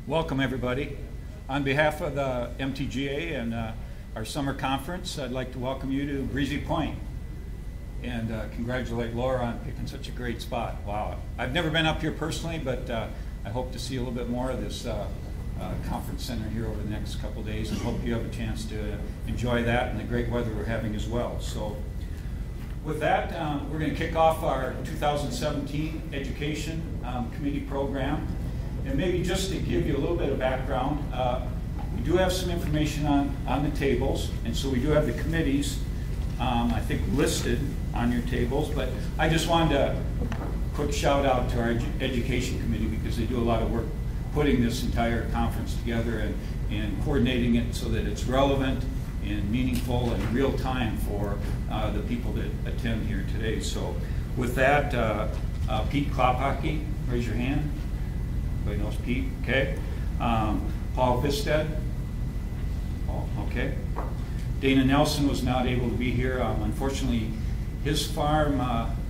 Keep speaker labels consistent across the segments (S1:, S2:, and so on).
S1: Welcome, everybody. On behalf of the MTGA and our summer conference, I'd like to welcome you to Breezy Point and congratulate Laura on picking such a great spot. Wow. I've never been up here personally, but I hope to see a little bit more of this conference center here over the next couple of days, and hope you have a chance to enjoy that and the great weather we're having as well. So with that, we're going to kick off our 2017 Education Committee program. And maybe just to give you a little bit of background, we do have some information on the tables, and so we do have the committees, I think, listed on your tables, but I just wanted a quick shout out to our Education Committee because they do a lot of work putting this entire conference together and coordinating it so that it's relevant and meaningful and real time for the people that attend here today. So with that, Pete Klophocky, raise your hand. Everybody knows Pete, okay. Paul Visted, Paul, okay. Dana Nelson was not able to be here. Unfortunately, his farm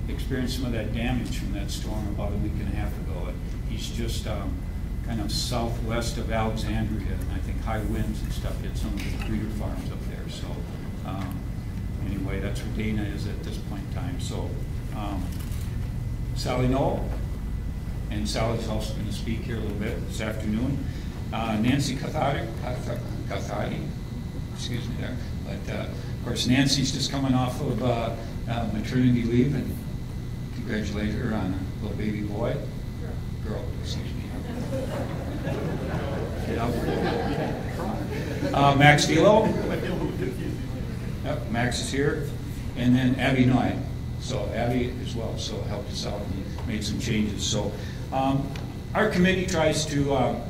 S1: experienced some of that damage from that storm about a week and a half ago. He's just kind of southwest of Alexandria, and I think high winds and stuff hit some of the breeder farms up there. So anyway, that's where Dana is at this point in time. So Sally Knoll. And Sally's also going to speak here a little bit this afternoon. Nancy Cathari, excuse me there. But of course, Nancy's just coming off of maternity leave, and congratulate her on a little baby boy. Girl, excuse me. Get out there. Max Delo. Yep, Max is here. And then Abby Noy. So Abby as well, so helped us out and made some changes. So our committee tries to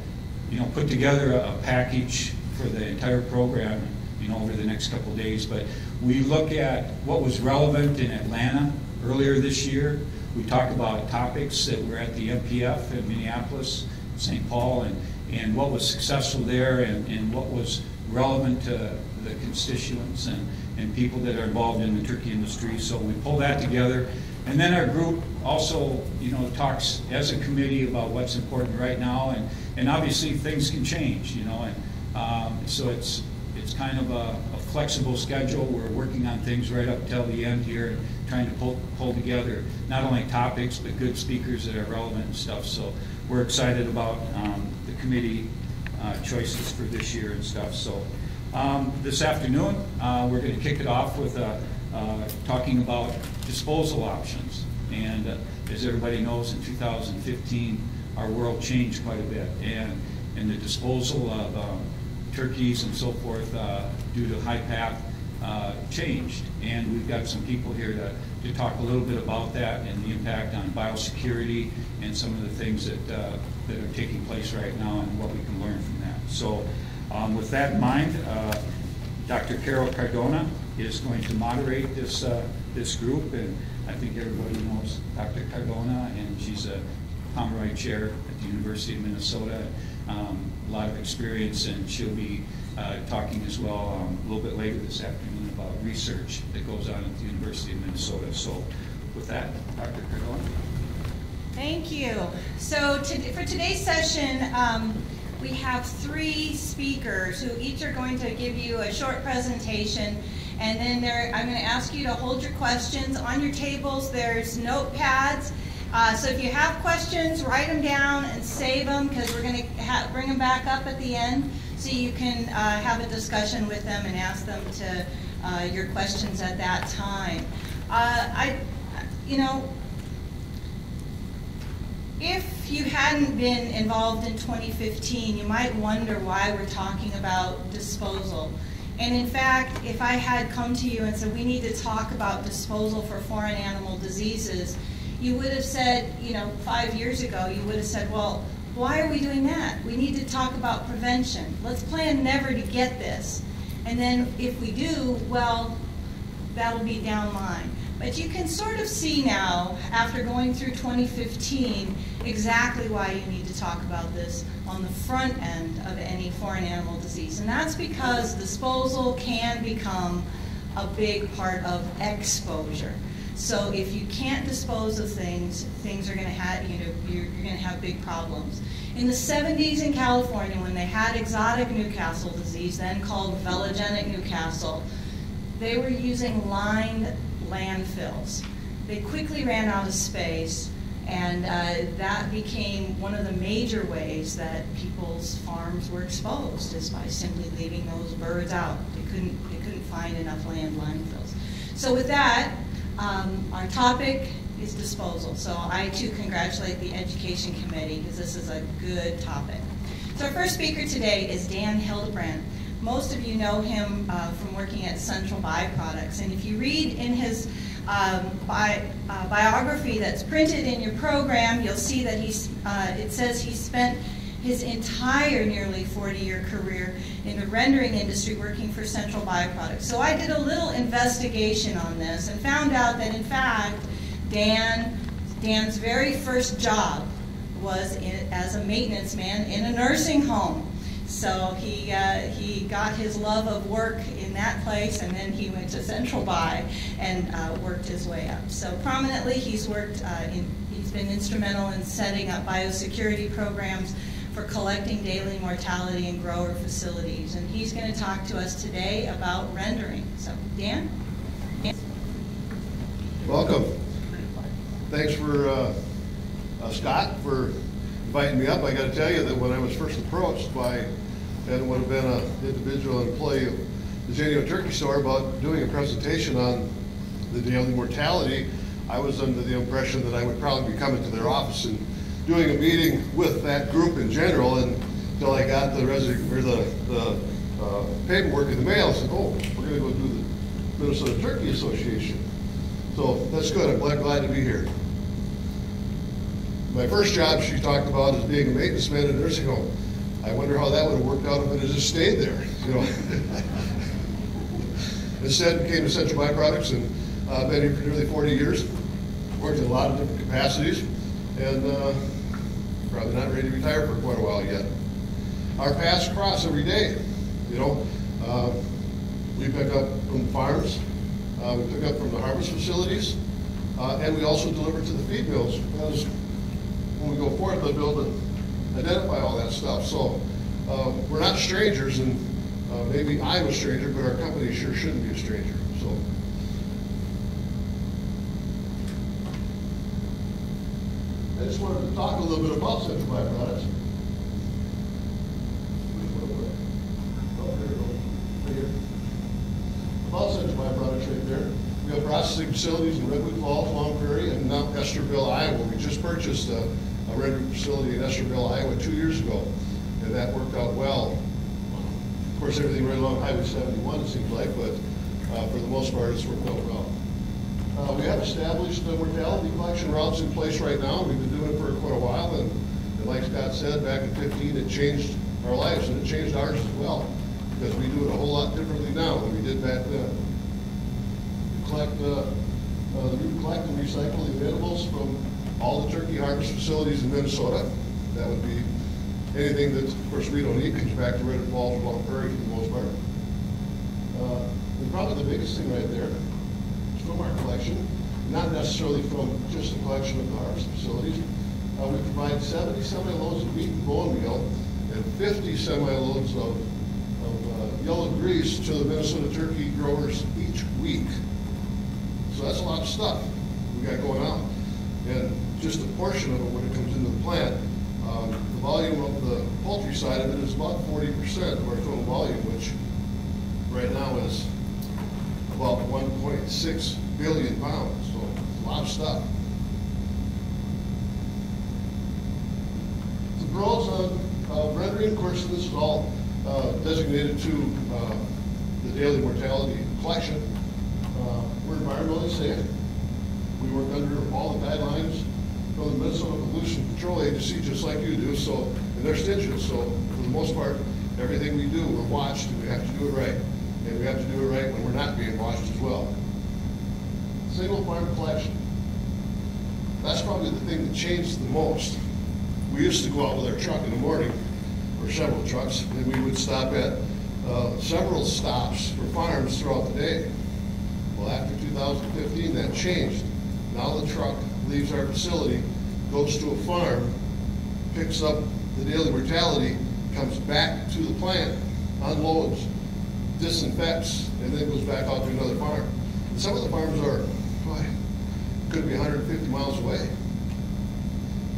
S1: put together a package for the entire program over the next couple of days. But we look at what was relevant in Atlanta earlier this year. We talk about topics that were at the MPF in Minneapolis, St. Paul, and what was successful there and what was relevant to the constituents and people that are involved in the turkey industry. So we pull that together. And then our group also, talks as a committee about what's important right now, and obviously things can change, and so it's kind of a flexible schedule. We're working on things right up till the end here, and trying to pull together not only topics but good speakers that are relevant and stuff. So we're excited about the committee choices for this year and stuff. So this afternoon we're going to kick it off with talking about disposal options. And as everybody knows, in 2015, our world changed quite a bit, and the disposal of turkeys and so forth due to high path changed. And we've got some people here to talk a little bit about that and the impact on biosecurity and some of the things that are taking place right now and what we can learn from that. So with that in mind, Dr. Carol Cardona is going to moderate this group, and I think everybody knows Dr. Cardona, and she's a Pomeroy chair at the University of Minnesota. A lot of experience, and she'll be talking as well a little bit later this afternoon about research that goes on at the University of Minnesota. So with that, Dr. Cardona.
S2: Thank you. So for today's session, we have 3 speakers who each are going to give you a short presentation, and then I'm going to ask you to hold your questions. On your tables there's notepads, so if you have questions, write them down and save them, because we're going to bring them back up at the end so you can have a discussion with them and ask them to your questions at that time. If you hadn't been involved in 2015, you might wonder why we're talking about disposal. And in fact, if I had come to you and said, we need to talk about disposal for foreign animal diseases, you would have said, 5 years ago, you would have said, well, why are we doing that? We need to talk about prevention. Let's plan never to get this. And then if we do, well, that'll be down the line. But you can sort of see now, after going through 2015, exactly why you need to talk about this on the front end of any foreign animal disease. And that's because disposal can become a big part of exposure. So if you can't dispose of things, things are going to have, you're going to have big problems. In the 70s in California, when they had exotic Newcastle disease, then called velogenic Newcastle, they were using lined landfills. They quickly ran out of space, and that became one of the major ways that people's farms were exposed, is by simply leaving those birds out. They couldn't find enough landfills. So with that, our topic is disposal. So I too congratulate the Education Committee, because this is a good topic. So our first speaker today is Dan Hildebrand. Most of you know him from working at Central Byproducts, and if you read in his biography that's printed in your program, you'll see that it says he spent his entire nearly 40-year career in the rendering industry working for Central Byproducts. So I did a little investigation on this and found out that, in fact, Dan's very first job was as a maintenance man in a nursing home. So he got his love of work in that place, and then he went to Central By and worked his way up. So prominently, he's been instrumental in setting up biosecurity programs for collecting daily mortality in grower facilities. And he's going to talk to us today about rendering. So, Dan?
S3: Welcome. Thanks for Scott for inviting me up. I got to tell you that when I was first approached by, and would have been an individual employee of the Shenandoah Turkey Store about doing a presentation on the daily mortality, I was under the impression that I would probably be coming to their office and doing a meeting with that group in general, until I got the paperwork in the mail and said, oh, we're going to go do the Minnesota Turkey Association. So that's good. I'm glad to be here. My first job she talked about is being a maintenance man in a nursing home. I wonder how that would have worked out if it had just stayed there. Instead, came to Central Byproducts and been here for nearly 40 years. Worked in a lot of different capacities, and probably not ready to retire for quite a while yet. Our paths cross every day. We pick up from farms, we pick up from the harvest facilities, and we also deliver to the feed mills. Because when we go forth, they'll be able to identify all that stuff. So we're not strangers, and maybe I'm a stranger, but our company sure shouldn't be a stranger. So. I just wanted to talk a little bit about Central Byproducts. About Central Byproducts right there. We have processing facilities in Redwood Falls, Long Prairie, and now Estherville, Iowa. We just purchased a rendering facility in Estherville, Iowa 2 years ago, and that worked out well. Of course, everything right along Highway 71, it seems like, but for the most part, it's worked out well. We have established the mortality collection routes in place right now. We've been doing it for quite a while, and like Scott said, back in 2015, it changed our lives, and it changed ours as well, because we do it a whole lot differently now than we did back then. We collect and recycle the animals from all the turkey harvest facilities in Minnesota. That would be anything that, of course, we don't eat, comes back to Redwood Falls or Long Prairie for the most part. And probably the biggest thing right there is from our collection, not necessarily from just the collection of the harvest facilities. We provide 70 semi-loads of meat and bone meal and 50 semi-loads of yellow grease to the Minnesota turkey growers each week. So that's a lot of stuff we got going on. And just a portion of it when it comes into the plant, the volume of the poultry side of it is about 40% of our total volume, which right now is about 1.6 billion pounds. So a lot of stuff. The pros of rendering, of course, this is all designated to the daily mortality collection. We're environmentally safe. We work under all the guidelines from the Minnesota Pollution Control Agency, just like you do. So, and they're stringent. So, for the most part, everything we do, we're watched, and we have to do it right. And we have to do it right when we're not being watched as well. Single farm collection. That's probably the thing that changed the most. We used to go out with our truck in the morning, or several trucks, and we would stop at several stops for farms throughout the day. Well, after 2015, that changed. Now the truck leaves our facility, goes to a farm, picks up the daily mortality, comes back to the plant, unloads, disinfects, and then goes back out to another farm. And some of the farms are, boy, could be 150 miles away.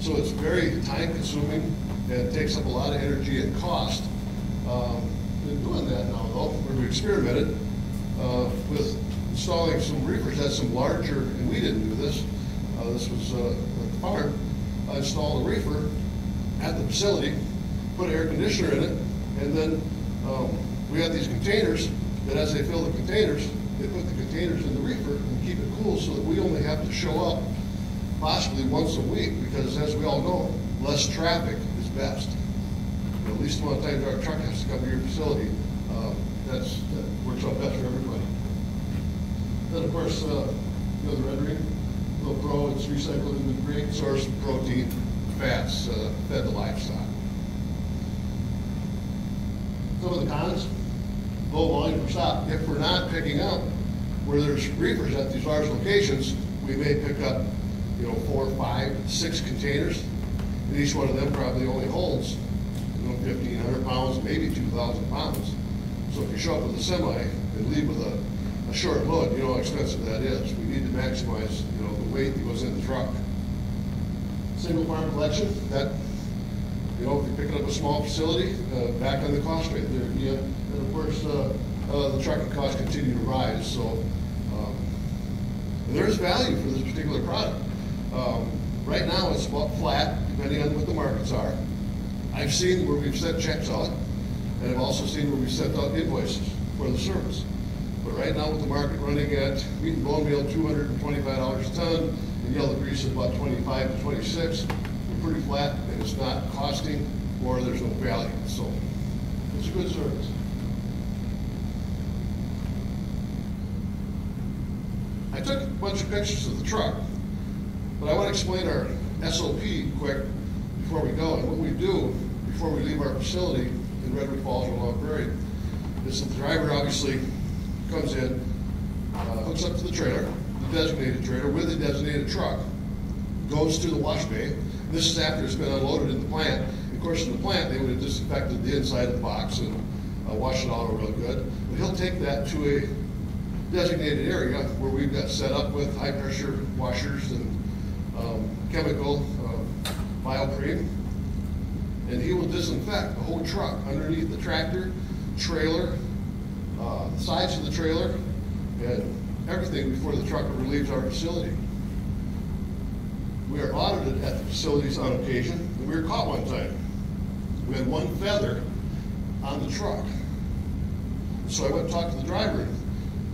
S3: So it's very time consuming and takes up a lot of energy and cost. Been doing that now though, where we experimented with installing some reefers at some larger, and we didn't do this, this was at the farm. I installed a reefer at the facility, put an air conditioner in it, and then we had these containers that as they fill the containers, they put the containers in the reefer and keep it cool so that we only have to show up possibly once a week, because as we all know, less traffic is best. You know, at least the amount of times our truck has to come to your facility, that works out best for everybody. Then of course, you know, the rendering, Low Pro, it's recycled into a great source of protein, fats, fed to livestock. Some of the cons, low volume per stop. If we're not picking up where there's reefers at these large locations, we may pick up, you know, 4, 5, 6 containers, and each one of them probably only holds, you know, 1,500 pounds, maybe 2,000 pounds. So if you show up with a semi and leave with a short load, you know how expensive that is. We need to maximize, you know, the weight that goes in the truck. Single farm collection, that, you know, if you're picking up a small facility, back on the cost rate there again. And of course, the trucking costs continue to rise. So there is value for this particular product. Right now it's about flat, depending on what the markets are. I've seen where we've sent checks out, and I've also seen where we've sent out invoices for the service. But right now with the market running at wheat and bone meal $225 a ton, and yellow grease is about 25 to 26, we're pretty flat, and it's not costing or there's no value. So it's a good service. I took a bunch of pictures of the truck, but I want to explain our SOP quick before we go. And what we do before we leave our facility in Redwood Falls or Long Prairie is the driver obviously comes in, hooks up to the trailer, the designated trailer with the designated truck, goes to the wash bay. This is after it's been unloaded in the plant. Of course, in the plant, they would have disinfected the inside of the box and washed it all real good. But he'll take that to a designated area where we've got set up with high pressure washers and chemical biocreme, and he will disinfect the whole truck underneath the tractor, trailer, the sides of the trailer, and everything before the truck leaves our facility. We are audited at the facilities on occasion, and we were caught one time. We had one feather on the truck. So I went and talked to the driver and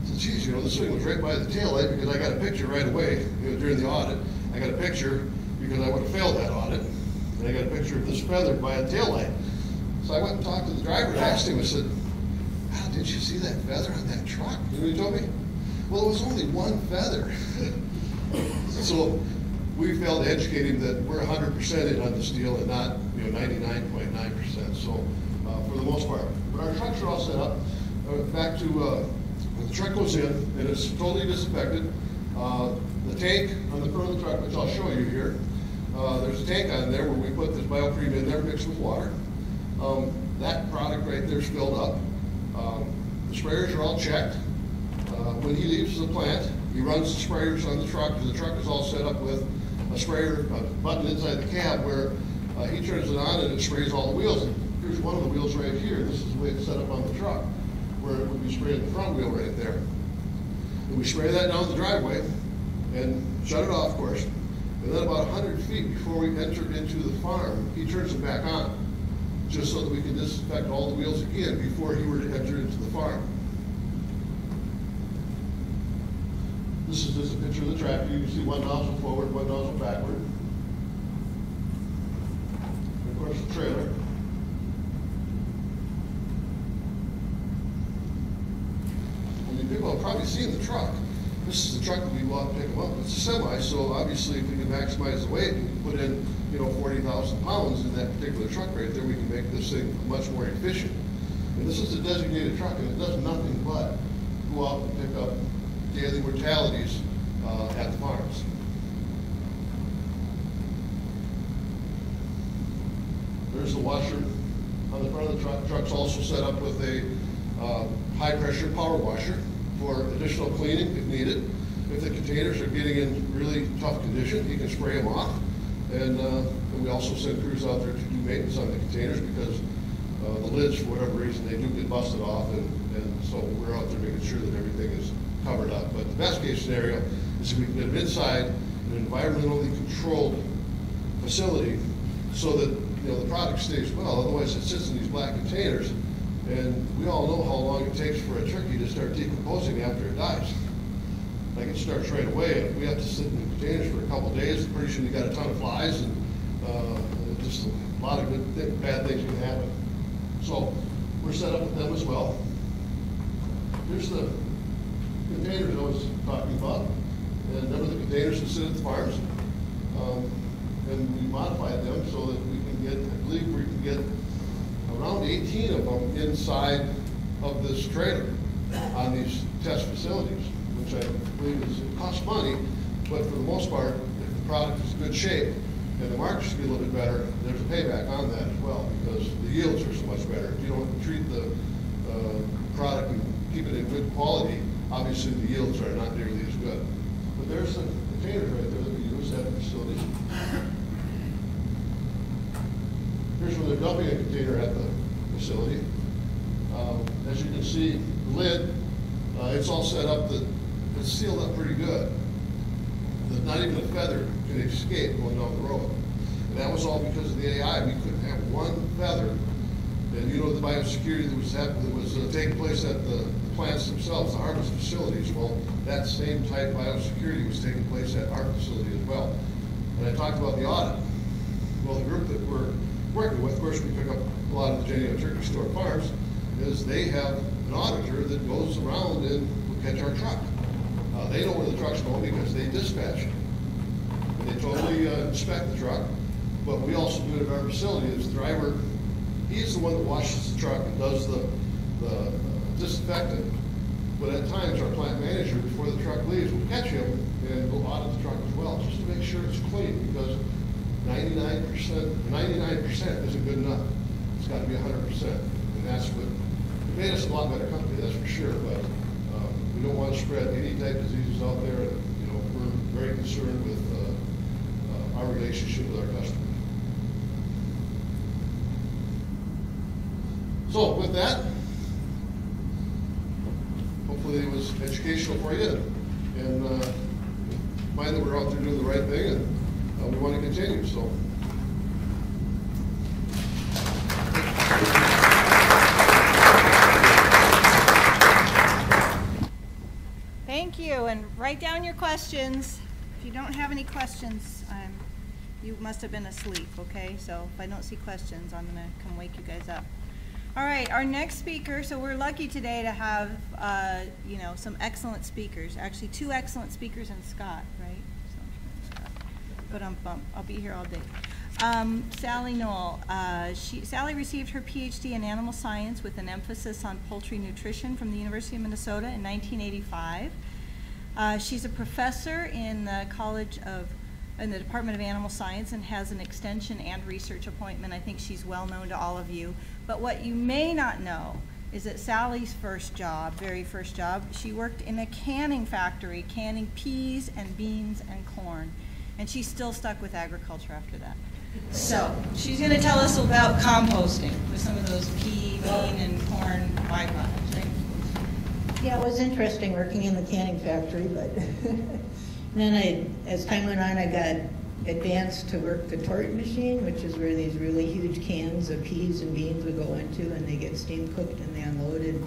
S3: said, geez, you know, this thing was right by the taillight, because I got a picture right away, you know, during the audit. I got a picture because I would have failed that audit, and I got a picture of this feather by a taillight. So I went and talked to the driver and asked him, I said, wow, did you see that feather on that truck? You know what he told me? Well, it was only one feather. So we failed to educate him that we're 100% in on this deal and not, you know, 99.9%. So for the most part. But our trucks are all set up. Back to when the truck goes in and it's totally disinfected. The tank on the front of the truck, which I'll show you here, there's a tank on there where we put this biocreme in there mixed with water. That product right there is filled up. The sprayers are all checked. When he leaves the plant, he runs the sprayers on the truck, because the truck is all set up with a sprayer button inside the cab where he turns it on and it sprays all the wheels. And here's one of the wheels right here. This is the way it's set up on the truck, where it would be spraying the front wheel right there. And we spray that down the driveway and shut it off, of course. And then about 100 feet before we enter into the farm, he turns it back on, just so that we can disinfect all the wheels again before he were to enter into the farm. This is just a picture of the tractor. You can see one nozzle forward, one nozzle backward. And of course the trailer. And people have probably seen the truck. This is the truck that we go out and pick them up. It's a semi, so obviously if we can maximize the weight and put in, you know, 40,000 pounds in that particular truck right there, we can make this thing much more efficient. And this is a designated truck, and it does nothing but go out and pick up daily mortalities at the farms. There's the washer on the front of the truck. Truck's also set up with a high-pressure power washer for additional cleaning if needed. If the containers are getting in really tough condition, he can spray them off. And we also send crews out there to do maintenance on the containers because the lids, for whatever reason, they do get busted off, and so we're out there making sure that everything is covered up. But the best case scenario is if we can get them inside an environmentally controlled facility so that the product stays well. Otherwise, it sits in these black containers, and we all know how long it takes for a turkey to start decomposing after it dies. Like it starts right away. If we have to sit in the containers for a couple of days, pretty soon you got a ton of flies, and just a lot of bad things can happen. So we're set up with them as well. Here's the containers I was talking about, and remember the containers that sit at the farms, and we modified them so that we can get, I believe we can get around 18 of them inside of this trailer on these test facilities, which I believe it costs money, but for the most part, if the product is in good shape and the markets get a little bit better, there's a payback on that as well because the yields are so much better. If you don't treat the product and keep it in good quality, obviously the yields are not nearly as good. But there's some containers right there that we use at the facility. Here's where they're dumping a container at the facility. As you can see, the lid, it's all set up that it's sealed up pretty good. That not even a feather can escape going down the road. And that was all because of the AI. We couldn't have one feather. And you know the biosecurity that was taking place at the plants themselves, the harvest facilities. Well, that same type of biosecurity was taking place at our facility as well. And I talked about the audit. Well, the group that we're working with, of course, we pick up a lot of the Genuine Turkey Store farms, is they have an auditor that goes around and will catch our truck. They know where the truck's going because they dispatch it. And they totally inspect the truck. But we also do it at our facility. As the driver, he's the one that washes the truck and does the disinfectant. But at times, our plant manager, before the truck leaves, will catch him and go audit the truck as well, just to make sure it's clean, because 99% isn't good enough. It's got to be 100%. And that's what made us a lot better company, that's for sure. But we don't want to spread any type of diseases out there. And, we're very concerned with our relationship with our customers. So with that, hopefully it was educational for you, and find that we're out there doing the right thing, and we want to continue. So.
S2: Thank you, and write down your questions. If you don't have any questions, you must have been asleep, okay? So if I don't see questions, I'm gonna come wake you guys up. All right, our next speaker, so we're lucky today to have, some excellent speakers. Actually, 2 excellent speakers and Scott, right? But I'll be here all day. Sally Knoll. Sally received her PhD in animal science with an emphasis on poultry nutrition from the University of Minnesota in 1985. She's a professor in the in the Department of Animal Science and has an extension and research appointment. I think she's well known to all of you. But what you may not know is that Sally's very first job, she worked in a canning factory, canning peas and beans and corn. And she's still stuck with agriculture after that. So she's going to tell us about composting with some of those pea, bean, and corn byproducts, right?
S4: Yeah, it was interesting working in the canning factory, but then as time went on, I got advanced to work the torte machine, which is where these really huge cans of peas and beans would go into, and they get steam cooked and they unloaded.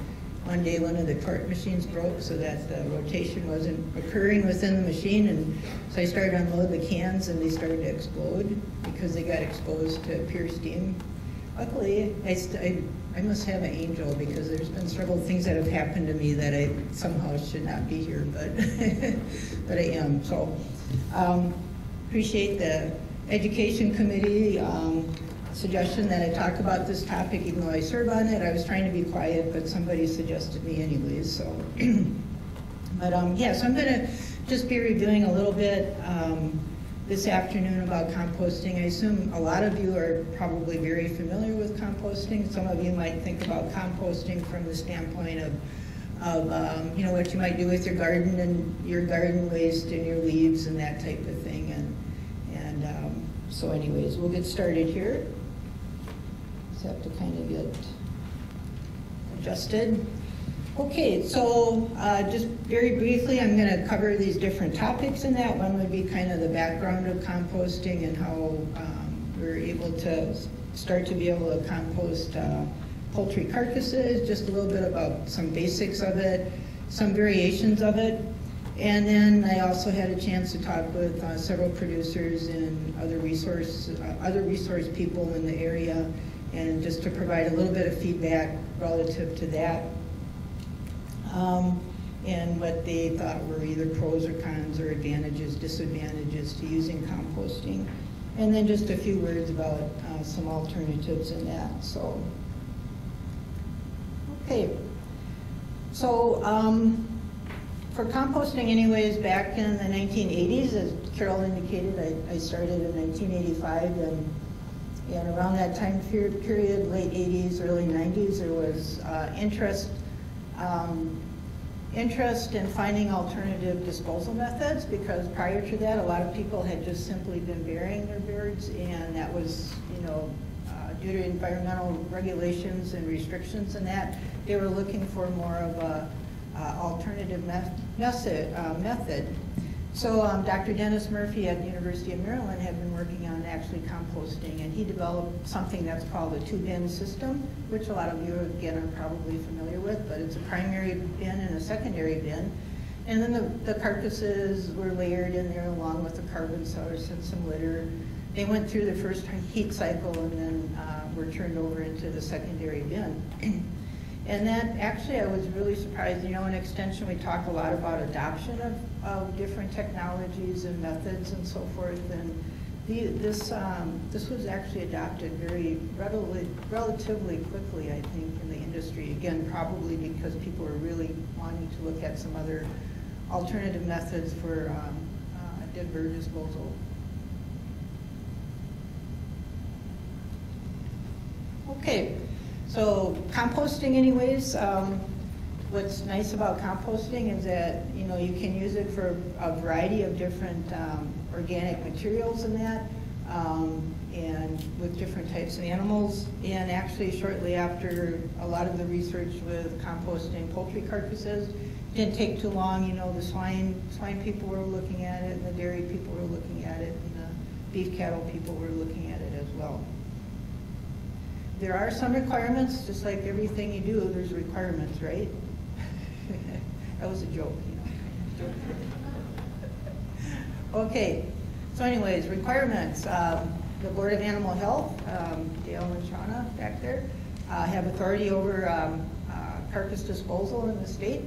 S4: One day one of the torte machines broke so that the rotation wasn't occurring within the machine, and so I started to unload the cans and they started to explode because they got exposed to pure steam. Luckily, I must have an angel, because there's been several things that have happened to me that I somehow should not be here, but but I am. So appreciate the Education Committee suggestion that I talk about this topic. Even though I serve on it, I was trying to be quiet, but somebody suggested me anyways. So But yeah, so I'm going to just be reviewing a little bit this afternoon about composting. I assume a lot of you are probably very familiar with composting. Some of you might think about composting from the standpoint of you know, what you might do with your garden and your garden waste and your leaves and that type of thing. And so anyways, we'll get started here. Just have to kind of get adjusted. Okay, so just very briefly, I'm going to cover these different topics in that. One would be kind of the background of composting and how we're able to start to be able to compost poultry carcasses, just a little bit about some basics of it, some variations of it. And then I also had a chance to talk with several producers and other resource people in the area, and just to provide a little bit of feedback relative to that. And what they thought were either pros or cons or advantages, disadvantages to using composting. And then just a few words about some alternatives in that. So, okay. So for composting anyways, back in the 1980s, as Carol indicated, I started in 1985, and around that time period, late 80s, early 90s, there was interest in finding alternative disposal methods, because prior to that, a lot of people had just simply been burying their birds, and that was, you know, due to environmental regulations and restrictions and that, they were looking for more of a alternative method. So Dr. Dennis Murphy at the University of Maryland had been working on actually composting, and he developed something that's called a two-bin system, which a lot of you, again, are probably familiar with, but it's a primary bin and a secondary bin. And then the carcasses were layered in there along with the carbon source and some litter. They went through the first heat cycle and then were turned over into the secondary bin. And that, actually, I was really surprised. You know, in Extension, we talk a lot about adoption of different technologies and methods and so forth. And this was actually adopted very relatively quickly, I think, in the industry. Again, probably because people were really wanting to look at some other alternative methods for dead bird disposal. Okay. So composting anyways, what's nice about composting is that, you know, you can use it for a variety of different organic materials in that, and with different types of animals. And actually shortly after a lot of the research with composting poultry carcasses, it didn't take too long, you know, the swine people were looking at it, and the dairy people were looking at it, and the beef cattle people were looking at it as well. There are some requirements, just like everything you do, there's requirements, right? That was a joke, you know. Okay, so anyways, requirements. The Board of Animal Health, Dale and Shauna back there, have authority over carcass disposal in the state.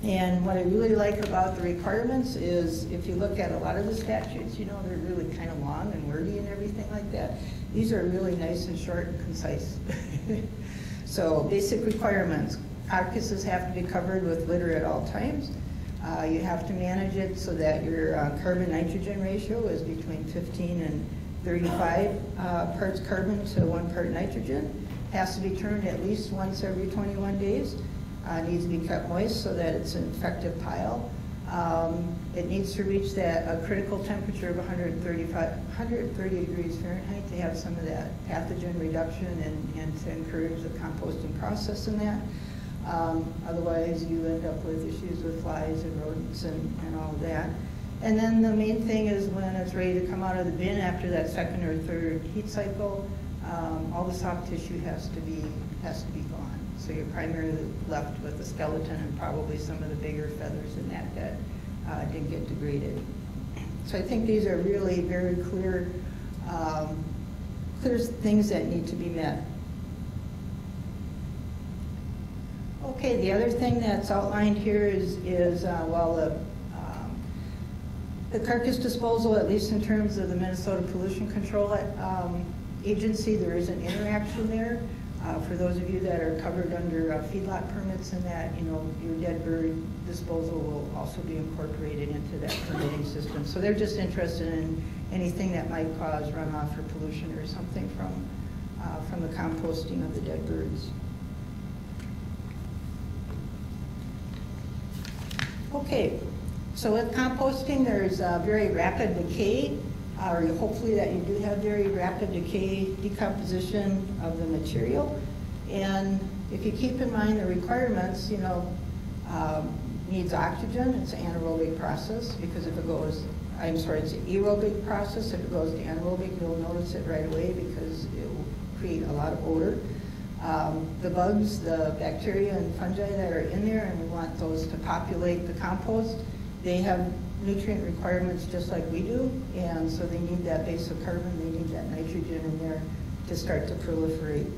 S4: And what I really like about the requirements is, if you look at a lot of the statutes, you know, they're really kind of long and wordy and everything like that. These are really nice and short and concise. So basic requirements: carcasses have to be covered with litter at all times. You have to manage it so that your carbon-nitrogen ratio is between 15 and 35 parts carbon to 1 part nitrogen. Has to be turned at least once every 21 days. Needs to be kept moist so that it's an effective pile. It needs to reach a critical temperature of 130 degrees Fahrenheit to have some of that pathogen reduction and to encourage the composting process in that. Otherwise, you end up with issues with flies and rodents and all of that. And then the main thing is, when it's ready to come out of the bin after that second or third heat cycle, all the soft tissue has to be gone. So you're primarily left with the skeleton and probably some of the bigger feathers in that didn't get degraded. So I think these are really very clear things that need to be met. Okay, the other thing that's outlined here is the carcass disposal, at least in terms of the Minnesota Pollution Control Agency, there is an interaction there. For those of you that are covered under feedlot permits and that, your dead bird disposal will also be incorporated into that permitting system. So they're just interested in anything that might cause runoff or pollution or something from the composting of the dead birds. Okay, so with composting, there's very rapid decay, or hopefully that you do have very rapid decay, decomposition of the material. And if you keep in mind the requirements, needs oxygen. It's an anaerobic process because if it goes, it's an aerobic process. If it goes to anaerobic, you'll notice it right away because it will create a lot of odor. The bugs, the bacteria and fungi that are in there, and we want those to populate the compost, they have nutrient requirements just like we do, and so they need that base of carbon, they need that nitrogen in there to start to proliferate.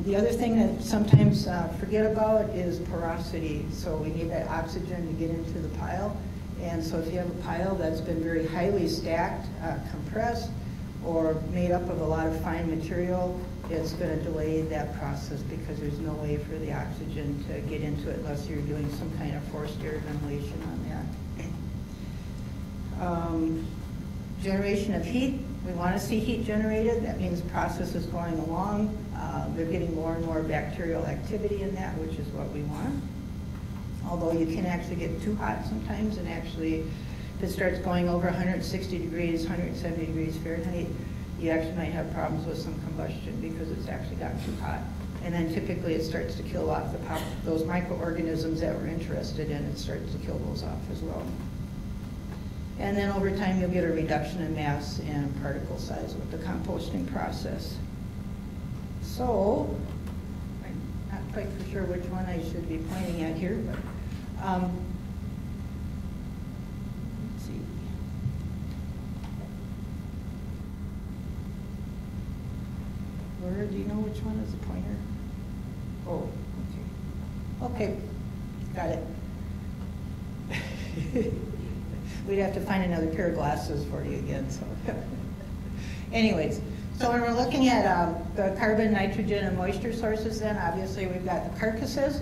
S4: The other thing that sometimes forget about is porosity. So we need that oxygen to get into the pile. And so if you have a pile that's been very highly stacked, compressed, or made up of a lot of fine material, it's going to delay that process because there's no way for the oxygen to get into it unless you're doing some kind of forced air ventilation on that. Generation of heat. We want to see heat generated. That means the process is going along. They're getting more and more bacterial activity in that, which is what we want. Although you can actually get too hot sometimes, and actually if it starts going over 160 degrees, 170 degrees Fahrenheit, you actually might have problems with some combustion because it's actually gotten too hot. And then typically it starts to kill off those microorganisms that we're interested in. It starts to kill those off as well. And then over time you'll get a reduction in mass and particle size with the composting process. So, I'm not quite for sure which one I should be pointing at here, but let's see. Laura, do you know which one is the pointer? Oh, okay. Okay, got it. We'd have to find another pair of glasses for you again. So, anyways, so when we're looking at the carbon, nitrogen, and moisture sources, then obviously we've got the carcasses.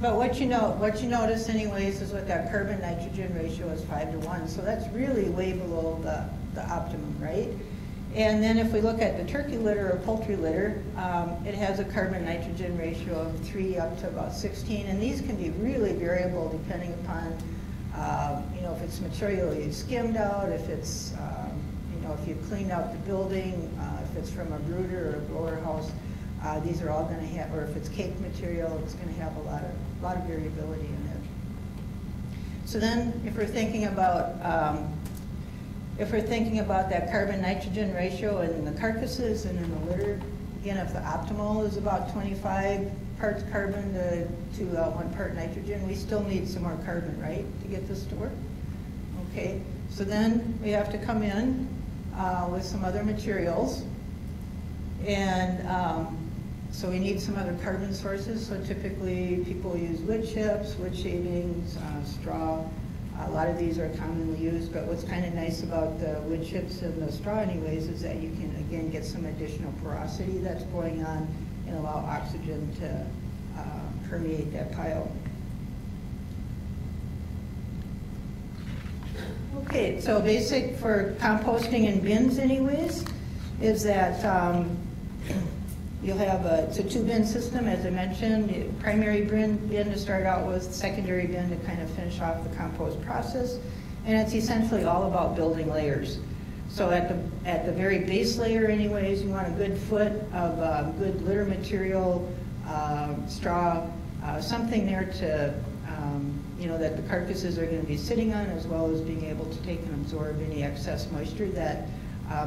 S4: But what you notice, anyways, is with that carbon nitrogen ratio is 5:1. So that's really way below the optimum, right? And then if we look at the turkey litter or poultry litter, it has a carbon nitrogen ratio of 3 up to about 16, and these can be really variable depending upon if it's material you skimmed out, if it's, if you've cleaned out the building, if it's from a brooder or a blower house, these are all going to have, or if it's cake material, it's going to have a lot of variability in it. So then, if we're thinking about that carbon nitrogen ratio in the carcasses and in the litter, again, if the optimal is about 25 parts carbon to 1 part nitrogen, we still need some more carbon, right, to get this to work? Okay, so then we have to come in with some other materials, and so we need some other carbon sources. So typically people use wood chips, wood shavings, straw. A lot of these are commonly used, but what's kind of nice about the wood chips and the straw anyways is that you can, again, get some additional porosity that's going on and allow oxygen to permeate that pile. Okay, so basic for composting in bins anyways is that you'll have it's a 2-bin system, as I mentioned, primary bin to start out with, secondary bin to kind of finish off the compost process, and it's essentially all about building layers. So at the very base layer anyways, you want a good foot of good litter material, straw, something there to, that the carcasses are going to be sitting on, as well as being able to take and absorb any excess moisture that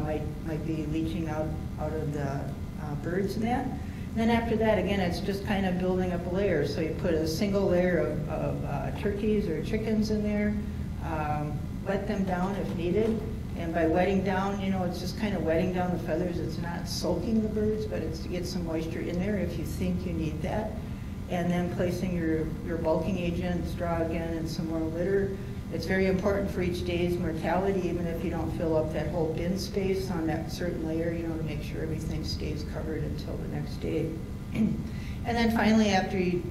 S4: might be leaching out of the birds and that. And then after that, again, it's just kind of building up a layer. So you put a single layer of turkeys or chickens in there, wet them down if needed. And by wetting down, it's just kind of wetting down the feathers. It's not soaking the birds, but it's to get some moisture in there if you think you need that. And then placing your bulking agent, straw again, and some more litter. It's very important for each day's mortality, even if you don't fill up that whole bin space on that certain layer, you know, to make sure everything stays covered until the next day. And then finally, after you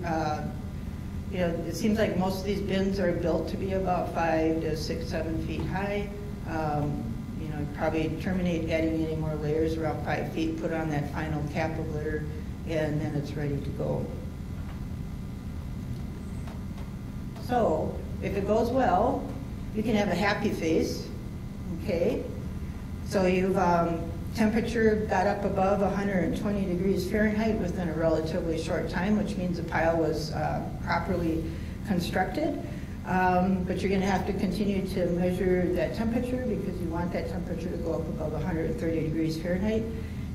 S4: know, it seems like most of these bins are built to be about 5 to 6, 7 feet high. You know, probably terminate adding any more layers around 5 feet, put on that final cap of litter, and then it's ready to go. So, if it goes well, you can have a happy face, okay? So you've temperature got up above 120 degrees Fahrenheit within a relatively short time, which means the pile was properly constructed. But you're going to have to continue to measure that temperature because you want that temperature to go up above 130 degrees Fahrenheit.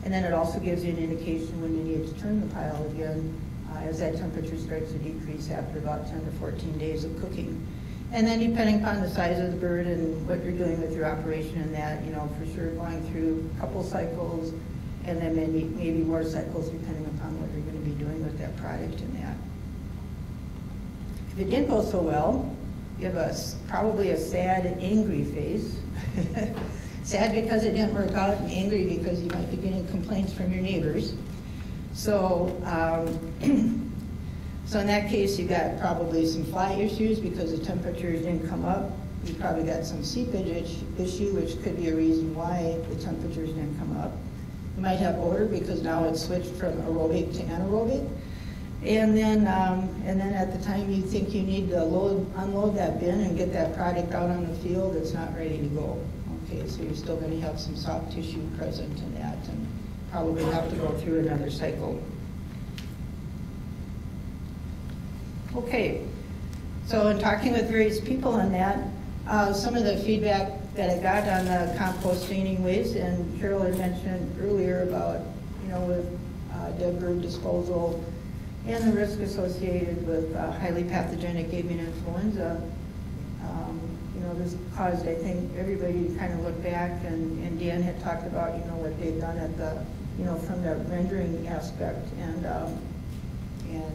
S4: And then it also gives you an indication when you need to turn the pile again as that temperature starts to decrease after about 10 to 14 days of cooking. And then depending upon the size of the bird and what you're doing with your operation and that, you know, for sure going through a couple cycles and then maybe more cycles depending upon what you're going to be doing with that product and that. If it didn't go so well, you have probably a sad, angry face. Sad because it didn't work out, and angry because you might be getting complaints from your neighbors. So, so in that case, you got probably some fly issues because the temperatures didn't come up. You probably got some seepage issue, which could be a reason why the temperatures didn't come up. You might have odor because now it's switched from aerobic to anaerobic. And then at the time you think you need to unload that bin and get that product out on the field, it's not ready to go. Okay, so you're still going to have some soft tissue present in that and probably have to go through another cycle. Okay, so in talking with various people on that, some of the feedback that I got on the composting ways, and Carol had mentioned earlier about, you know, with dead bird disposal and the risk associated with highly pathogenic avian influenza. You know, this caused, I think, everybody to kind of look back, and Dan had talked about, you know, what they've done at the, you know, from the rendering aspect, and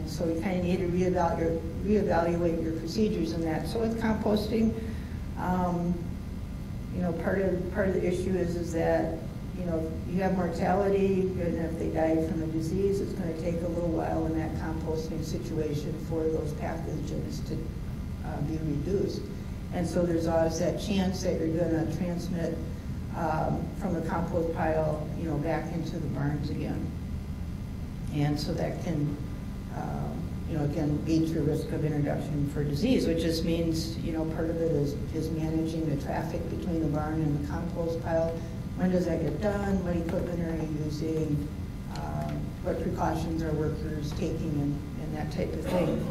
S4: so you kind of need to reevaluate your procedures in that. So with composting, you know, part of the issue is that, you know, you have mortality, and if they die from a disease, it's going to take a little while in that composting situation for those pathogens to be reduced. And so there's always that chance that you're going to transmit from the compost pile, you know, back into the barns again. And so that can, you know, again, lead to a risk of introduction for disease, which just means, you know, part of it is managing the traffic between the barn and the compost pile. When does that get done? What equipment are you using? What precautions are workers taking and that type of thing.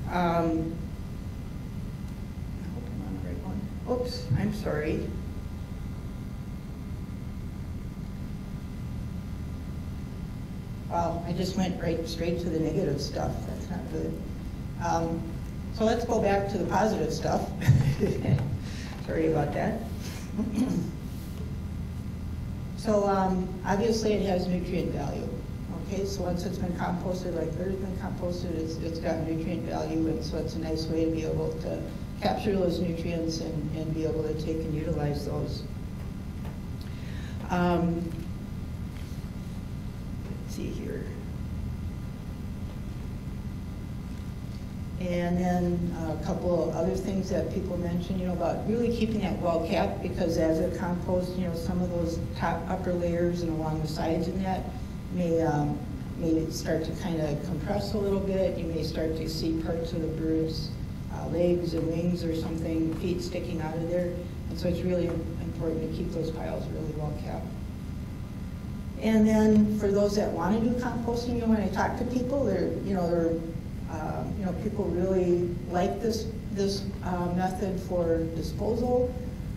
S4: I hope I'm on the right one. Oops, I'm sorry. Wow, I just went straight to the negative stuff. That's not good. So let's go back to the positive stuff. Sorry about that. So obviously it has nutrient value. Okay, so once it's been composted, like there's been composted, it's got nutrient value, and so it's a nice way to be able to capture those nutrients and be able to take and utilize those. Let's see here. And then a couple of other things that people mentioned, you know, about really keeping that well capped, because as it composts, you know, some of those upper layers and along the sides in that may start to kind of compress a little bit. You may start to see parts of the bird's legs and wings or something, feet sticking out of there. And so it's really important to keep those piles really well capped. And then for those that want to do composting, you know, when I talk to people, people really like this method for disposal,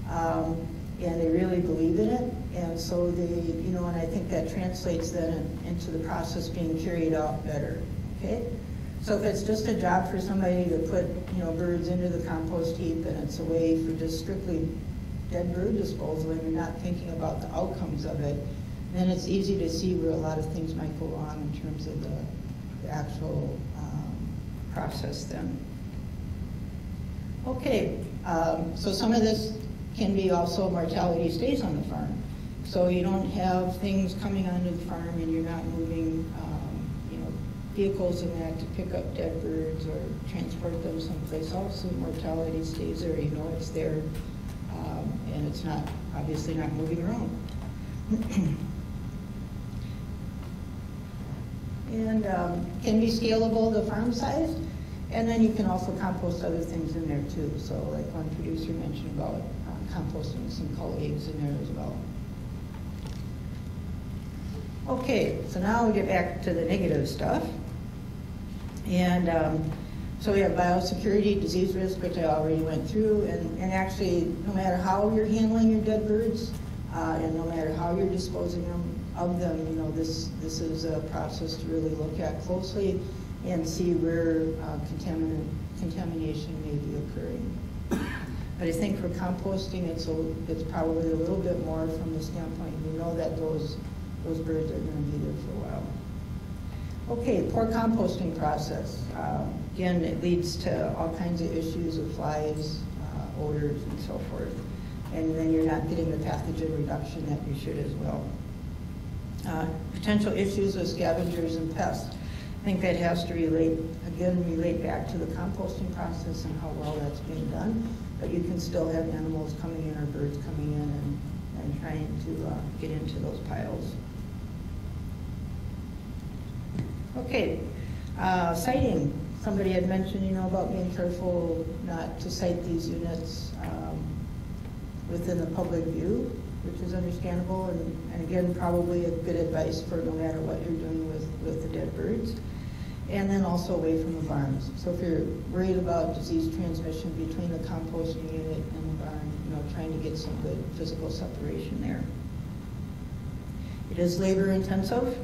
S4: and they really believe in it. And so and I think that translates then into the process being carried out better. Okay, so if it's just a job for somebody to put, you know, birds into the compost heap, and it's a way for just strictly dead bird disposal, and you're not thinking about the outcomes of it, then it's easy to see where a lot of things might go wrong in terms of the actual process then. Okay, So some of this can be also mortality stays on the farm. So you don't have things coming onto the farm and you're not moving vehicles and that to pick up dead birds or transport them someplace else. And mortality stays there, you know it's there, and it's not, obviously not moving around. And can be scalable to farm size. And then you can also compost other things in there too. So like one producer mentioned about composting some cull eggs in there as well. Okay, so now we get back to the negative stuff. And so we have biosecurity, disease risk, which I already went through. And actually, no matter how you're handling your dead birds, and no matter how you're disposing of them, you know, this is a process to really look at closely and see where contamination may be occurring. But I think for composting, it's probably a little bit more from the standpoint, you know that those birds are going to be there for a while. Okay, poor composting process. Again, it leads to all kinds of issues of flies, odors, and so forth. And then you're not getting the pathogen reduction that you should as well. Potential issues with scavengers and pests. I think that has to relate back to the composting process and how well that's being done. But you can still have animals coming in or birds coming in and trying to get into those piles. Okay, siting. Somebody had mentioned, you know, about being careful not to site these units within the public view, which is understandable, and again, probably a good advice for no matter what you're doing with the dead birds. And then also away from the barns. So if you're worried about disease transmission between the composting unit and the barn, you know, trying to get some good physical separation there. It is labor intensive.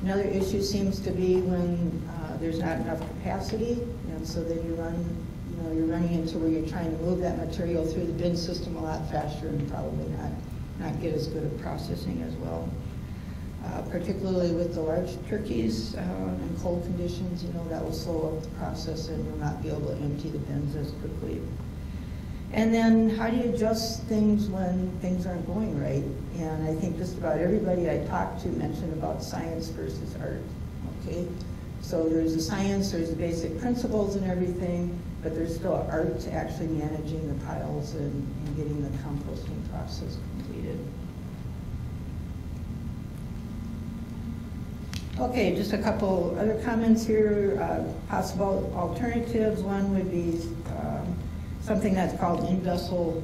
S4: Another issue seems to be when there's not enough capacity, and so then you're running into where you're trying to move that material through the bin system a lot faster and probably not get as good a processing as well. Particularly with the large turkeys in cold conditions, you know, that will slow up the process and you'll not be able to empty the bins as quickly. And then how do you adjust things when things aren't going right? And I think just about everybody I talked to mentioned about science versus art, okay? So there's the science, there's the basic principles and everything, but there's still art to actually managing the piles and getting the composting process completed. Okay, just a couple other comments here. Possible alternatives. One would be something that's called in-vessel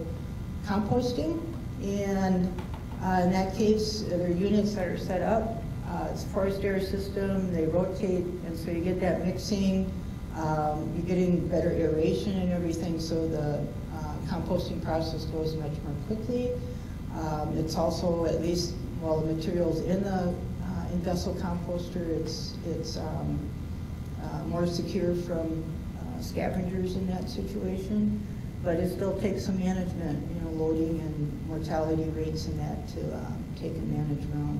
S4: composting. And in that case, there are units that are set up. It's a forced air system. They rotate, and so you get that mixing. You're getting better aeration and everything, so the composting process goes much more quickly. It's also, at least while the material's in the in-vessel composter, it's more secure from scavengers in that situation, but it still takes some management, you know, loading and mortality rates and that to take and manage around.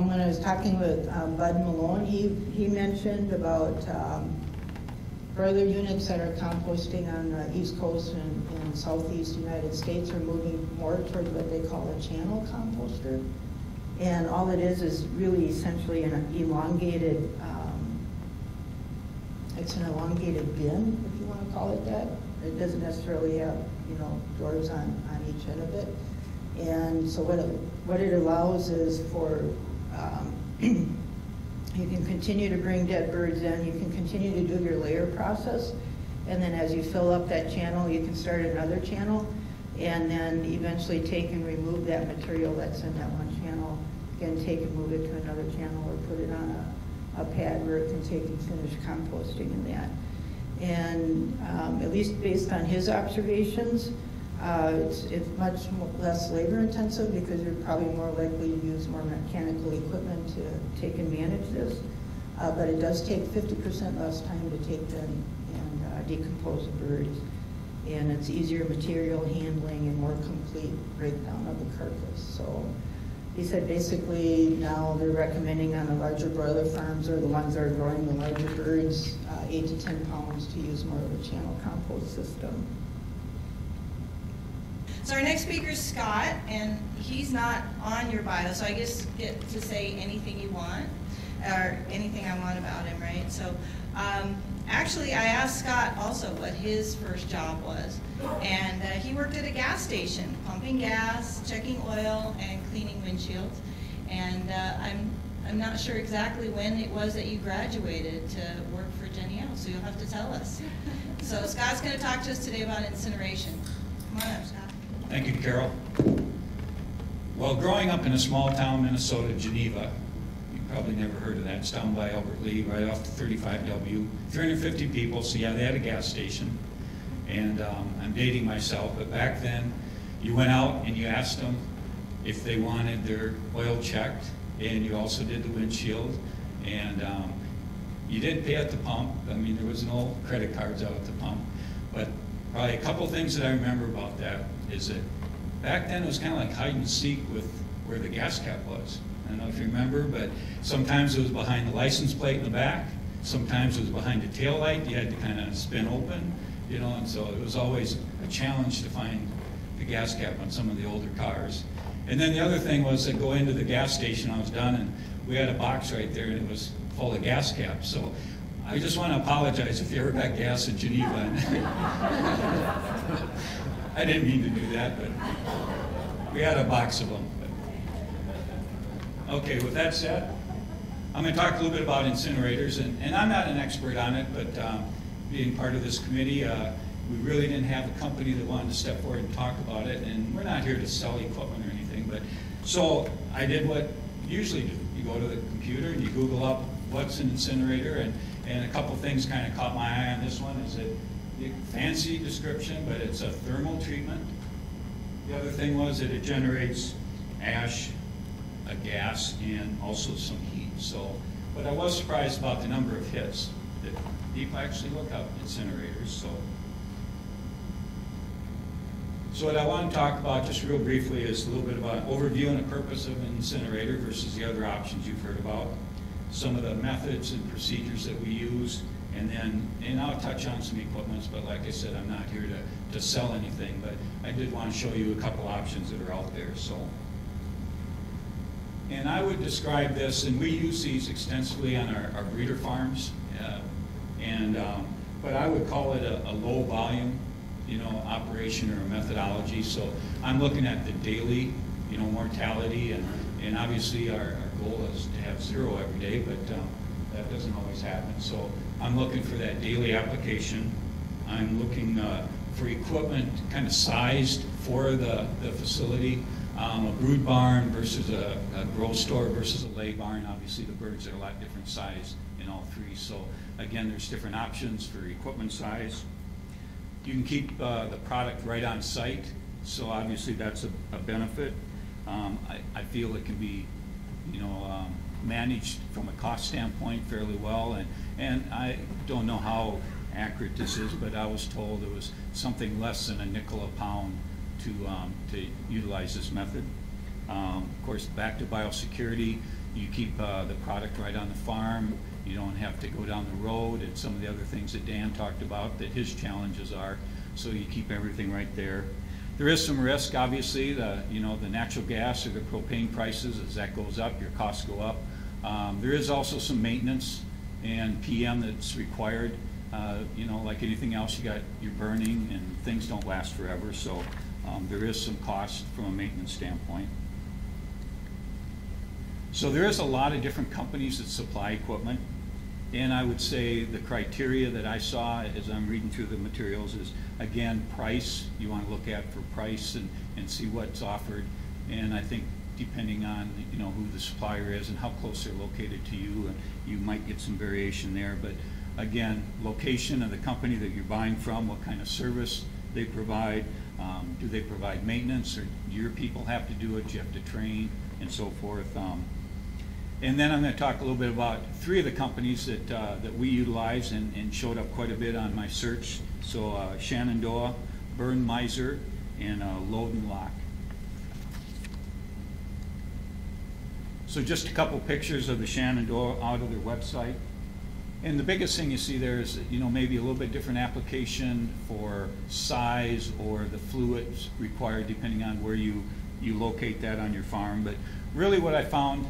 S4: When I was talking with Bud Malone, he mentioned about broiler units that are composting on the East Coast and Southeast United States are moving more toward what they call a channel composter. And all it is really essentially an elongated, it's an elongated bin, if you want to call it that. It doesn't necessarily have, you know, doors on each end of it. And so what it allows is for, you can continue to bring dead birds in, you can continue to do your layer process, and then as you fill up that channel, you can start another channel, and then eventually take and remove that material that's in that one channel, again, take and move it to another channel or put it on a pad where it can take and finish composting in that. And at least based on his observations, it's much less labor intensive because you're probably more likely to use more mechanical equipment to take and manage this. But it does take 50% less time to take them and decompose the birds. And it's easier material handling and more complete breakdown of the carcass. So he said basically now they're recommending on the larger broiler farms or the ones that are growing the larger birds, 8 to 10 pounds to use more of a channel compost system.
S2: So our next speaker is Scott, and he's not on your bio, so I just get to say anything you want, or anything I want about him, right? So actually, I asked Scott also what his first job was, and he worked at a gas station, pumping gas, checking oil, and cleaning windshields. And I'm not sure exactly when it was that you graduated to work for Jenny O, so you'll have to tell us. So Scott's going to talk to us today about incineration. Come on up, Scott.
S1: Thank you, Carol. Well, growing up in a small town, Minnesota, Geneva, you probably never heard of that. It's down by Albert Lee, right off the 35W. 350 people, so yeah, they had a gas station. And I'm dating myself, but back then, you went out and you asked them if they wanted their oil checked, and you also did the windshield. And you didn't pay at the pump. I mean, there was no credit cards out at the pump. But probably a couple things that I remember about that is that back then it was kind of like hide and seek with where the gas cap was. I don't know if you remember, but sometimes it was behind the license plate in the back. Sometimes it was behind the tail light. You had to kind of spin open, you know, and so it was always a challenge to find the gas cap on some of the older cars. And then the other thing was to go into the gas station. I was done, and we had a box right there, and it was full of gas caps. So I just want to apologize if you ever got gas in Geneva. I didn't mean to do that, but we had a box of them. Okay, with that said, I'm going to talk a little bit about incinerators, and I'm not an expert on it, but being part of this committee, we really didn't have a company that wanted to step forward and talk about it, and we're not here to sell equipment or anything, but so I did what you usually do. You go to the computer and you Google up what's an incinerator, and a couple things kind of caught my eye on this one. Is it fancy description, but it's a thermal treatment. The other thing was that it generates ash, a gas, and also some heat. So, but I was surprised about the number of hits that people actually look up incinerators. So what I want to talk about just real briefly is a little bit about an overview and a purpose of an incinerator versus the other options you've heard about, some of the methods and procedures that we use, and I'll touch on some equipments, but like I said, I'm not here to sell anything, but I did want to show you a couple options that are out there. So, and I would describe this, and we use these extensively on our breeder farms, but I would call it a low volume, you know, operation or a methodology. So I'm looking at the daily, you know, mortality, and obviously our goal is to have zero every day, but that doesn't always happen. So I'm looking for that daily application. I'm looking for equipment kind of sized for the facility. A brood barn versus a grow store versus a lay barn. Obviously the birds are a lot different size in all three. So again, there's different options for equipment size. You can keep the product right on site. So obviously that's a benefit. I feel it can be, you know, managed from a cost standpoint fairly well, and I don't know how accurate this is, but I was told it was something less than a nickel a pound to utilize this method. Of course, back to biosecurity, you keep the product right on the farm. You don't have to go down the road, and some of the other things that Dan talked about that his challenges are. So you keep everything right there. There is some risk, obviously. The natural gas or the propane prices, as that goes up, your costs go up. There is also some maintenance and PM that's required. Like anything else, you got your burning, and things don't last forever. So there is some cost from a maintenance standpoint. So there is a lot of different companies that supply equipment. And I would say the criteria that I saw as I'm reading through the materials is, again, price. You want to look at for price and see what's offered. And I think depending on who the supplier is and how close they're located to you, and you might get some variation there. But again, location of the company that you're buying from, what kind of service they provide, do they provide maintenance, or do your people have to do it, do you have to train, and so forth. And then I'm going to talk a little bit about three of the companies that we utilize and showed up quite a bit on my search. So Shenandoah, Burn Miser, and Load and Lock. So just a couple pictures of the Shenandoah out of their website. And the biggest thing you see there is, you know, maybe a little bit different application for size or the fluids required depending on where you locate that on your farm. But really what I found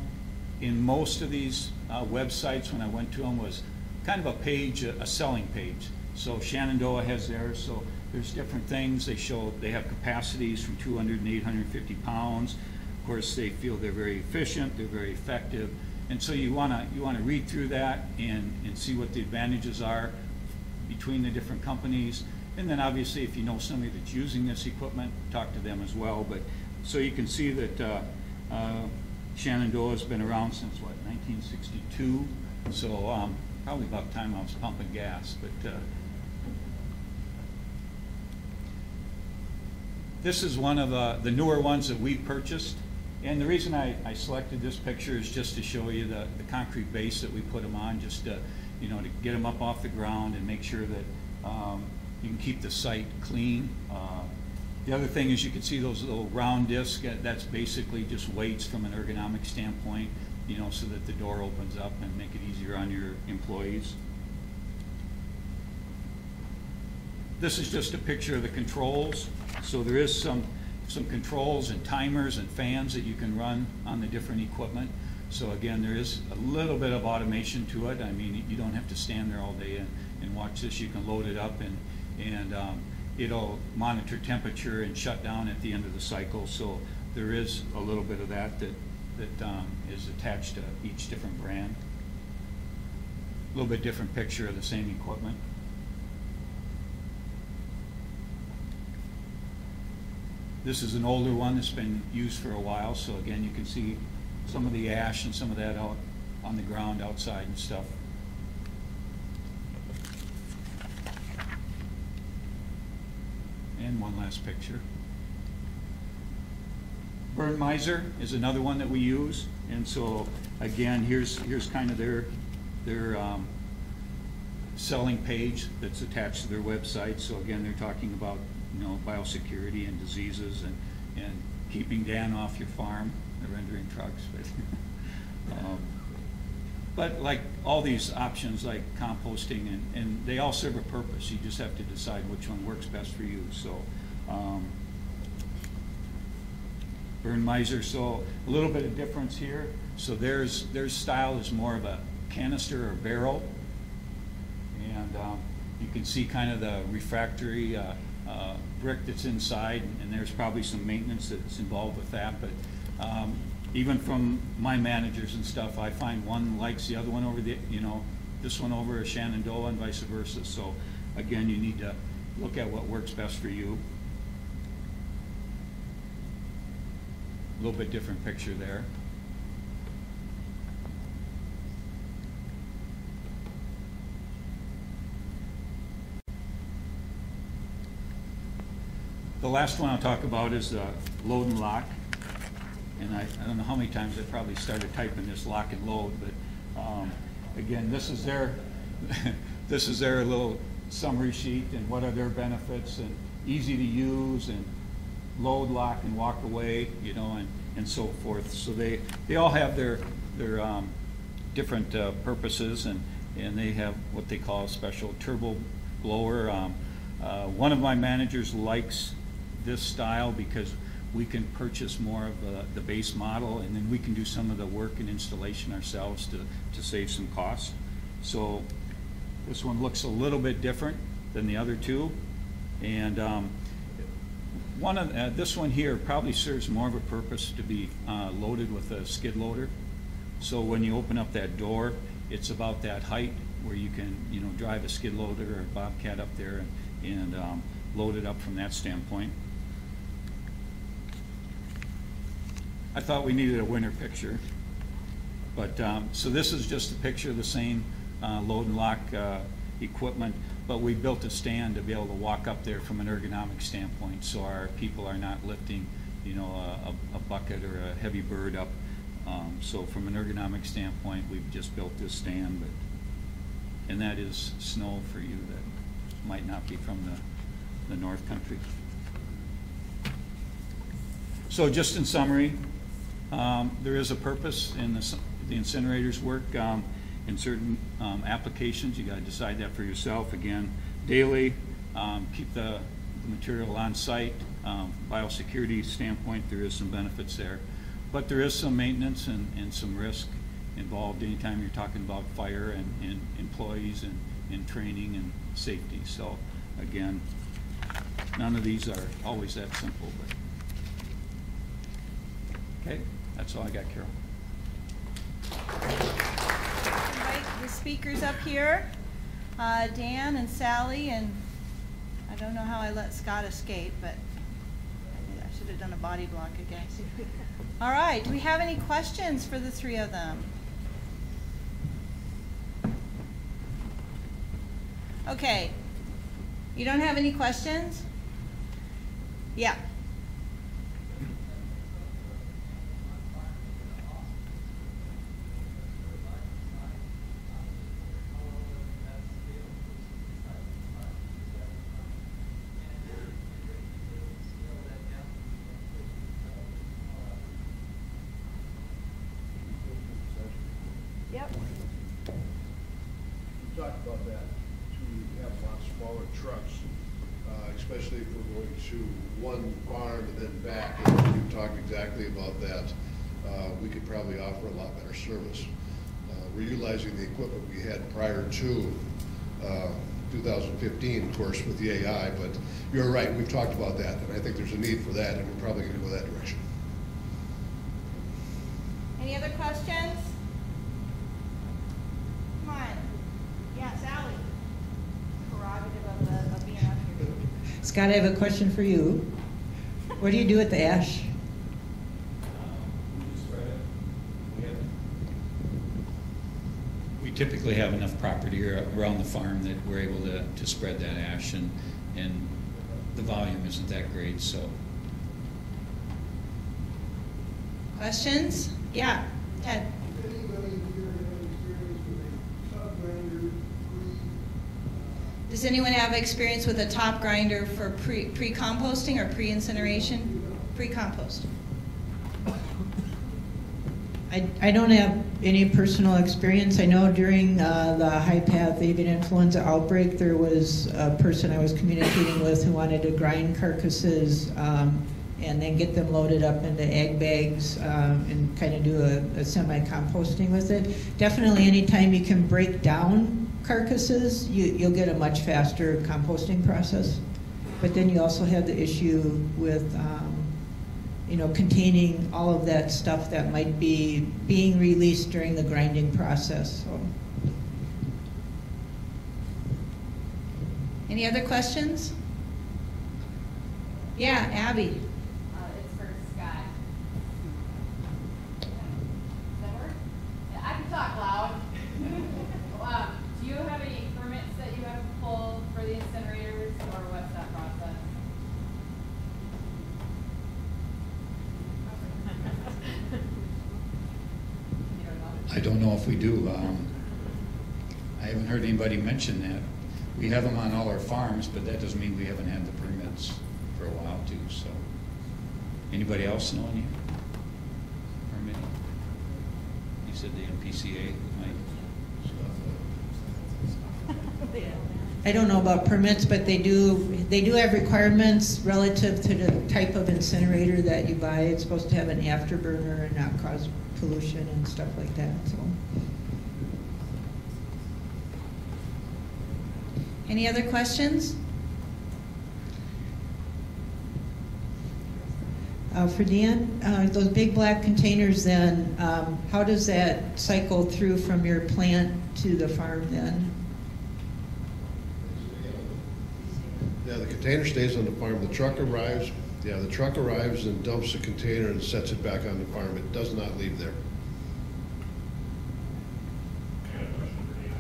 S1: in most of these websites when I went to them was kind of a page, a selling page. So Shenandoah has theirs, so there's different things. They have capacities from 200 and 850 pounds. Of course, they feel they're very efficient, they're very effective. And so you want to read through that and see what the advantages are between the different companies. And then obviously if you know somebody that's using this equipment, talk to them as well. But so you can see that Shenandoah has been around since what, 1962. So probably about time I was pumping gas. But this is one of the newer ones that we purchased. And the reason I selected this picture is just to show you the concrete base that we put them on, just to, you know, to get them up off the ground and make sure that you can keep the site clean. The other thing is you can see those little round discs. That's basically just weights from an ergonomic standpoint, you know, so that the door opens up and make it easier on your employees. This is just a picture of the controls. So there is some controls and timers and fans that you can run on the different equipment. So again, there is a little bit of automation to it. I mean, you don't have to stand there all day and watch this. You can load it up and it'll monitor temperature and shut down at the end of the cycle. So there is a little bit of that is attached to each different brand. A little bit different picture of the same equipment. This is an older one that's been used for a while, so again you can see some of the ash and some of that out on the ground outside and stuff. And one last picture. Burn Miser is another one that we use, and so again here's kind of their selling page that's attached to their website. So again they're talking about, you know, biosecurity and diseases and keeping Dan off your farm. They're rendering trucks, but like all these options like composting and they all serve a purpose. You just have to decide which one works best for you. So Burn Miser, so a little bit of difference here. So their style is more of a canister or barrel, and you can see kind of the refractory brick that's inside, and there's probably some maintenance that's involved with that. But even from my managers and stuff, I find one likes the other one over the, you know, this one over a Shenandoah and vice versa. So again, you need to look at what works best for you. A little bit different picture there. The last one I'll talk about is the load and lock. And I don't know how many times I probably started typing this lock and load, but again, this is their this is their little summary sheet and what are their benefits, and easy to use, and load, lock, and walk away, you know, and so forth. So they all have their different purposes, and they have what they call a special turbo blower. One of my managers likes this style because we can purchase more of the base model, and then we can do some of the work and installation ourselves to save some costs. So this one looks a little bit different than the other two, and this one here probably serves more of a purpose to be loaded with a skid loader. So when you open up that door, it's about that height where you can, you know, drive a skid loader or a bobcat up there and load it up from that standpoint. I thought we needed a winter picture, but so this is just a picture of the same load and lock equipment, but we built a stand to be able to walk up there from an ergonomic standpoint, so our people are not lifting, you know, a bucket or a heavy bird up. So from an ergonomic standpoint, we've just built this stand, and that is snow for you that might not be from the North Country. So just in summary, There is a purpose in the incinerators work in certain applications. You got to decide that for yourself. Again, daily, keep the material on site. Biosecurity standpoint, there is some benefits there. But there is some maintenance and some risk involved anytime you're talking about fire and employees and training and safety. So again, none of these are always that simple. But okay, that's all I got, Carol.
S2: Invite the speakers up here, Dan and Sally, and I don't know how I let Scott escape, but I should have done a body block again. All right, do we have any questions for the three of them? Okay, you don't have any questions? Yeah. Yep.
S3: We talked about that, to have a lot smaller trucks, especially if we're going to one farm and then back, and you talked exactly about that. We could probably offer a lot better service. We're utilizing the equipment we had prior to 2015, of course, with the AI, but you're right, we've talked about that, and I think there's a need for that, and we're probably going to go that direction.
S2: Any other questions? Come on. Yeah, Sally. Prerogative of being up here.
S4: Scott, I have a question for you. What do you do with the ash?
S1: We typically have enough property around the farm that we're able to spread that ash, and the volume isn't that great. So,
S2: Questions? Yeah, Ted. Does anyone have experience with a top grinder for pre-composting or pre-incineration? Pre-compost.
S4: I don't have any personal experience. I know during the high-path avian influenza outbreak, there was a person I was communicating with who wanted to grind carcasses and then get them loaded up into egg bags and kind of do a semi-composting with it. Definitely anytime you can break down carcasses, you'll get a much faster composting process. But then you also have the issue with containing all of that stuff that might be being released during the grinding process. So.
S2: Any other questions? Yeah, Abby.
S5: It's for Scott. Does that work? Yeah, I can talk loud. Do you have any permits that you have to pull for the incinerators, or what's that process?
S1: I don't know if we do. I haven't heard anybody mention that. We have them on all our farms, but that doesn't mean we haven't had the permits for a while too. So, anybody else know any permitting? You said the MPCA might.
S4: I don't know about permits, but they do have requirements relative to the type of incinerator that you buy. It's supposed to have an afterburner and not cause pollution and stuff like that. So.
S2: Any other questions?
S4: For Dan, those big black containers then, how does that cycle through from your plant to the farm then?
S3: Yeah, the container stays on the farm. The truck arrives. Yeah, the truck arrives and dumps the container and sets it back on the farm. It does not leave there.
S6: I got a question for Dana.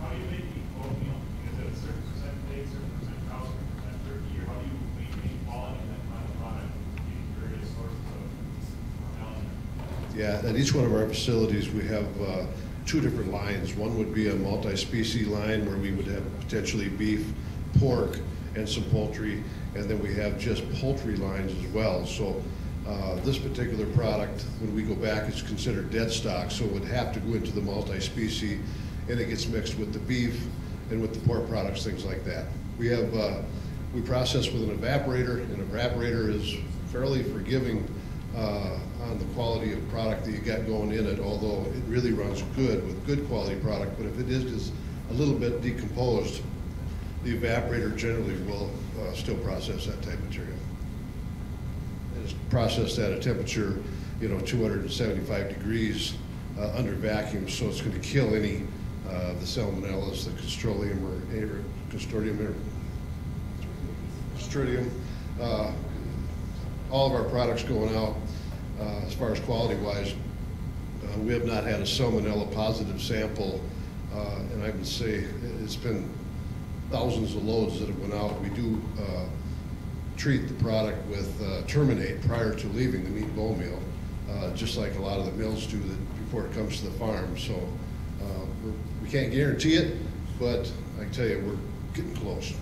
S6: How do you make oatmeal? Is it a certain percent pig, certain percent cow, certain percent turkey, or how do you maintain quality in that final product in various sources of mortality?
S3: Yeah, at each one of our facilities, we have two different lines. One would be a multi-species line where we would have potentially beef, pork, and some poultry, and then we have just poultry lines as well. So This particular product, when we go back, is considered dead stock, so it would have to go into the multi-species, and it gets mixed with the beef and with the pork products, things like that. We process with an evaporator. An evaporator is fairly forgiving on the quality of product that you got going in it, although it really runs good with good quality product. But if it is just a little bit decomposed, the evaporator generally will still process that type of material. And it's processed at a temperature, 275 degrees under vacuum, so it's going to kill any the salmonellas, the Clostridium or Clostridium. All of our products going out, as far as quality-wise, we have not had a salmonella positive sample, and I would say it's been thousands of loads that have went out. We do treat the product with terminate prior to leaving the meat bone meal, just like a lot of the mills do before it comes to the farm. So we can't guarantee it, but I can tell you we're getting close.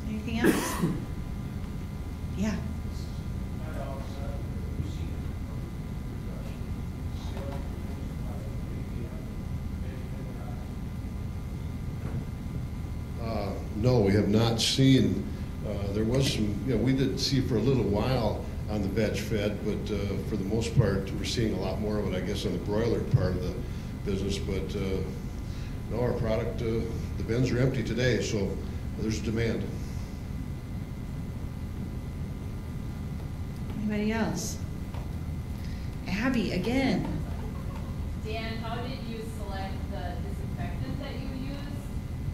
S2: Anything else? Yeah.
S3: No, we have not seen. There was some, we did see for a little while on the veg fed, but for the most part, we're seeing a lot more of it, I guess, on the broiler part of the business. But no, our product, the bins are empty today, so there's demand.
S2: Anybody else? Abby, again.
S5: Dan, how did you select the disinfectant that you use?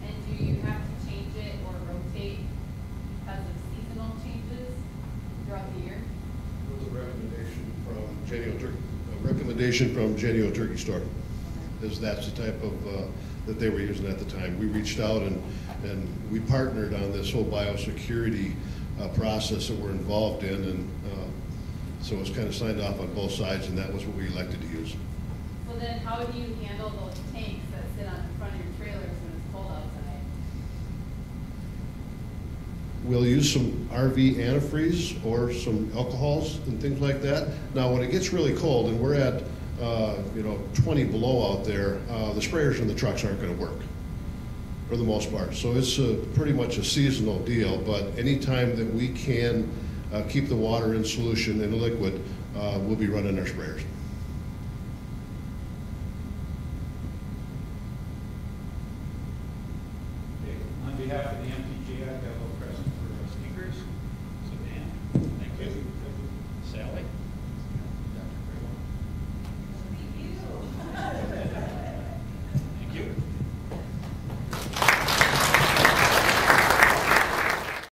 S5: And do you have to change it or rotate because of seasonal changes throughout the year?
S3: It was a recommendation from Jenny Turkey Store. That's the type of that they were using at the time. We reached out and we partnered on this whole biosecurity process that we're involved in, and so it was kind of signed off on both sides, and that was what we elected to use.
S5: So then how do you handle those tanks that sit on the front of your trailers when it's cold outside?
S3: We'll use some RV antifreeze or some alcohols and things like that. Now, when it gets really cold and we're at 20 below out there, the sprayers in the trucks aren't going to work for the most part. So it's pretty much a seasonal deal, but anytime that we can keep the water in solution in a liquid, we'll be running our sprayers.
S1: Okay. On behalf of the